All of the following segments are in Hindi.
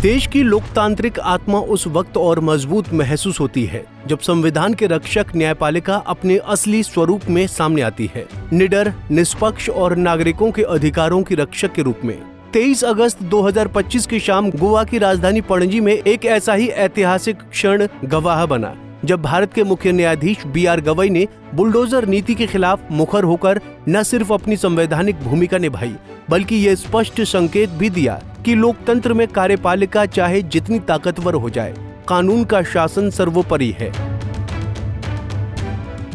देश की लोकतांत्रिक आत्मा उस वक्त और मजबूत महसूस होती है जब संविधान के रक्षक न्यायपालिका अपने असली स्वरूप में सामने आती है, निडर, निष्पक्ष और नागरिकों के अधिकारों की रक्षक के रूप में। 23 अगस्त 2025 की शाम गोवा की राजधानी पणजी में एक ऐसा ही ऐतिहासिक क्षण गवाह बना जब भारत के मुख्य न्यायाधीश BR गवई ने बुलडोजर नीति के खिलाफ मुखर होकर न सिर्फ अपनी संवैधानिक भूमिका निभाई बल्कि ये स्पष्ट संकेत भी दिया कि लोकतंत्र में कार्यपालिका चाहे जितनी ताकतवर हो जाए, कानून का शासन सर्वोपरि है।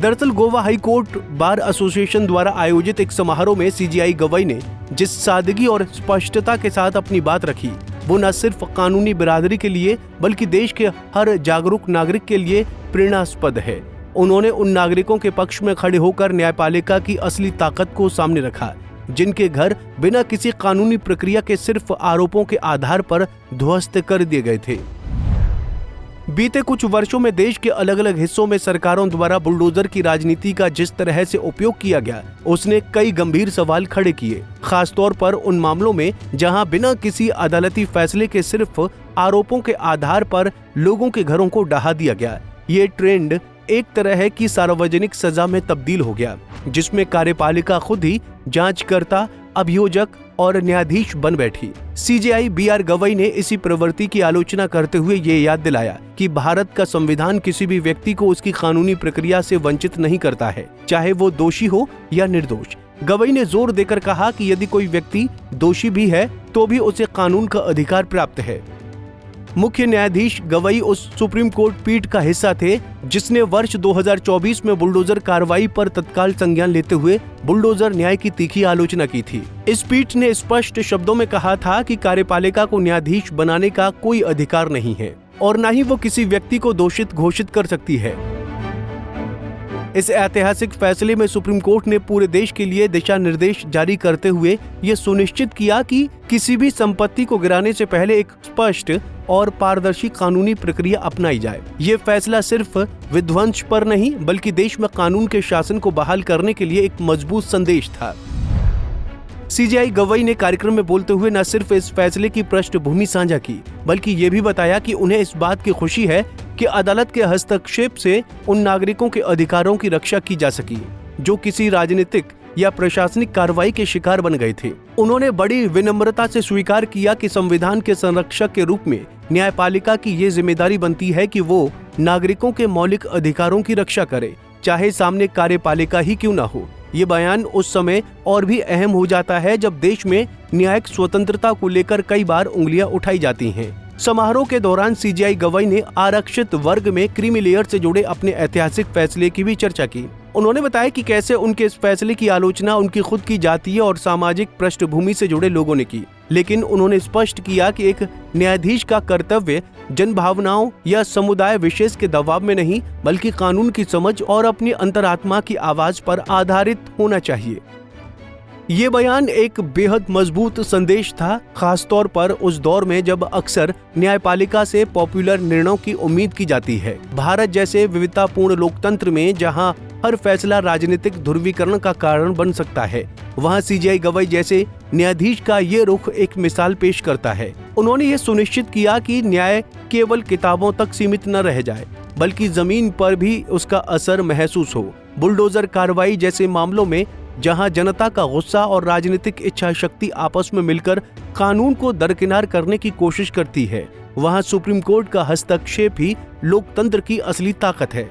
दरअसल Goa high court bar association द्वारा आयोजित एक समारोह में CJI गवई ने जिस सादगी और स्पष्टता के साथ अपनी बात रखी, वो न सिर्फ कानूनी बिरादरी के लिए बल्कि देश के हर जागरूक नागरिक के लिए प्रेरणास्पद है। उन्होंने उन नागरिकों के पक्ष में खड़े होकर न्यायपालिका की असली ताकत को सामने रखा, जिनके घर बिना किसी कानूनी प्रक्रिया के सिर्फ आरोपों के आधार पर ध्वस्त कर दिए गए थे। बीते कुछ वर्षों में देश के अलग अलग हिस्सों में सरकारों द्वारा बुलडोजर की राजनीति का जिस तरह से उपयोग किया गया, उसने कई गंभीर सवाल खड़े किए, खासतौर पर उन मामलों में जहां बिना किसी अदालती फैसले के सिर्फ आरोपों के आधार पर लोगों के घरों को ढहा दिया गया। ये ट्रेंड एक तरह की सार्वजनिक सजा में तब्दील हो गया, जिसमें कार्यपालिका खुद ही जांचकर्ता, अभियोजक और न्यायाधीश बन बैठी। CJI BR गवई ने इसी प्रवृत्ति की आलोचना करते हुए ये याद दिलाया कि भारत का संविधान किसी भी व्यक्ति को उसकी कानूनी प्रक्रिया से वंचित नहीं करता है, चाहे वो दोषी हो या निर्दोष। गवई ने जोर देकर कहा कि यदि कोई व्यक्ति दोषी भी है तो भी उसे कानून का अधिकार प्राप्त है। मुख्य न्यायाधीश गवई उस सुप्रीम कोर्ट पीठ का हिस्सा थे जिसने वर्ष 2024 में बुलडोजर कार्रवाई पर तत्काल संज्ञान लेते हुए बुलडोजर न्याय की तीखी आलोचना की थी। इस पीठ ने स्पष्ट शब्दों में कहा था कि कार्यपालिका को न्यायाधीश बनाने का कोई अधिकार नहीं है और न ही वो किसी व्यक्ति को दोषित घोषित कर सकती है। इस ऐतिहासिक फैसले में सुप्रीम कोर्ट ने पूरे देश के लिए दिशा निर्देश जारी करते हुए ये सुनिश्चित किया कि किसी भी संपत्ति को गिराने से पहले एक स्पष्ट और पारदर्शी कानूनी प्रक्रिया अपनाई जाए। ये फैसला सिर्फ विध्वंस पर नहीं बल्कि देश में कानून के शासन को बहाल करने के लिए एक मजबूत संदेश था। CJI गवई ने कार्यक्रम में बोलते हुए न सिर्फ इस फैसले की पृष्ठभूमि साझा की बल्कि ये भी बताया कि उन्हें इस बात की खुशी है कि अदालत के हस्तक्षेप से उन नागरिकों के अधिकारों की रक्षा की जा सकी जो किसी राजनीतिक या प्रशासनिक कार्रवाई के शिकार बन गए थे। उन्होंने बड़ी विनम्रता से स्वीकार किया कि संविधान के संरक्षक के रूप में न्यायपालिका की ये जिम्मेदारी बनती है कि वो नागरिकों के मौलिक अधिकारों की रक्षा करे, चाहे सामने कार्यपालिका ही क्यों न हो। ये बयान उस समय और भी अहम हो जाता है जब देश में न्यायिक स्वतंत्रता को लेकर कई बार उंगलियां उठाई जाती हैं। समारोह के दौरान CJI गवई ने आरक्षित वर्ग में क्रीमी लेयर से जुड़े अपने ऐतिहासिक फैसले की भी चर्चा की। उन्होंने बताया कि कैसे उनके इस फैसले की आलोचना उनकी खुद की जातीय और सामाजिक पृष्ठभूमि से जुड़े लोगों ने की, लेकिन उन्होंने स्पष्ट किया कि एक न्यायाधीश का कर्तव्य जनभावनाओं या समुदाय विशेष के दबाव में नहीं बल्कि कानून की समझ और अपनी अंतरात्मा की आवाज पर आधारित होना चाहिए। ये बयान एक बेहद मजबूत संदेश था, खासतौर पर उस दौर में जब अक्सर न्यायपालिका से पॉपुलर निर्णयों की उम्मीद की जाती है। भारत जैसे विविधतापूर्ण लोकतंत्र में जहां हर फैसला राजनीतिक ध्रुवीकरण का कारण बन सकता है, वहां CJI गवई जैसे न्यायाधीश का ये रुख एक मिसाल पेश करता है। उन्होंने ये सुनिश्चित किया कि न्याय केवल किताबों तक सीमित न रह जाए बल्कि जमीन पर भी उसका असर महसूस हो। बुलडोजर कार्रवाई जैसे मामलों में जहां जनता का गुस्सा और राजनीतिक इच्छा शक्ति आपस में मिलकर कानून को दरकिनार करने की कोशिश करती है, वहां सुप्रीम कोर्ट का हस्तक्षेप ही लोकतंत्र की असली ताकत है।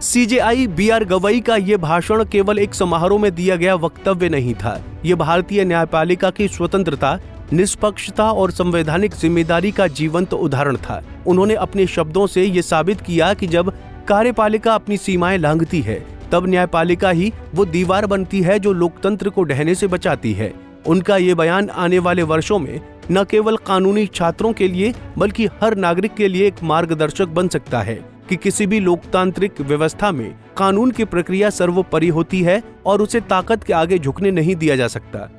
CJI BR गवई का ये भाषण केवल एक समारोह में दिया गया वक्तव्य नहीं था। ये भारतीय न्यायपालिका की स्वतंत्रता, निष्पक्षता और संवैधानिक जिम्मेदारी का जीवंत उदाहरण था। उन्होंने अपने शब्दों से ये साबित किया कि जब कार्यपालिका अपनी सीमाएं लांघती है तब न्यायपालिका ही वो दीवार बनती है जो लोकतंत्र को ढहने से बचाती है। उनका ये बयान आने वाले वर्षों में न केवल कानूनी छात्रों के लिए बल्कि हर नागरिक के लिए एक मार्गदर्शक बन सकता है कि किसी भी लोकतांत्रिक व्यवस्था में कानून की प्रक्रिया सर्वोपरि होती है और उसे ताकत के आगे झुकने नहीं दिया जा सकता।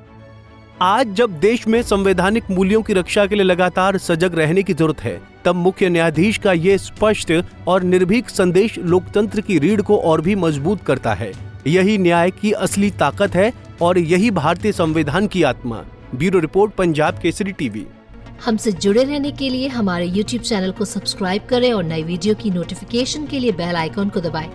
आज जब देश में संवैधानिक मूल्यों की रक्षा के लिए लगातार सजग रहने की जरूरत है, तब मुख्य न्यायाधीश का ये स्पष्ट और निर्भीक संदेश लोकतंत्र की रीढ़ को और भी मजबूत करता है। यही न्याय की असली ताकत है और यही भारतीय संविधान की आत्मा। Bureau report, Punjab Kesari TV. हमसे जुड़े रहने के लिए हमारे YouTube चैनल को सब्सक्राइब करें और नई वीडियो की नोटिफिकेशन के लिए बेल आइकॉन को दबाएं।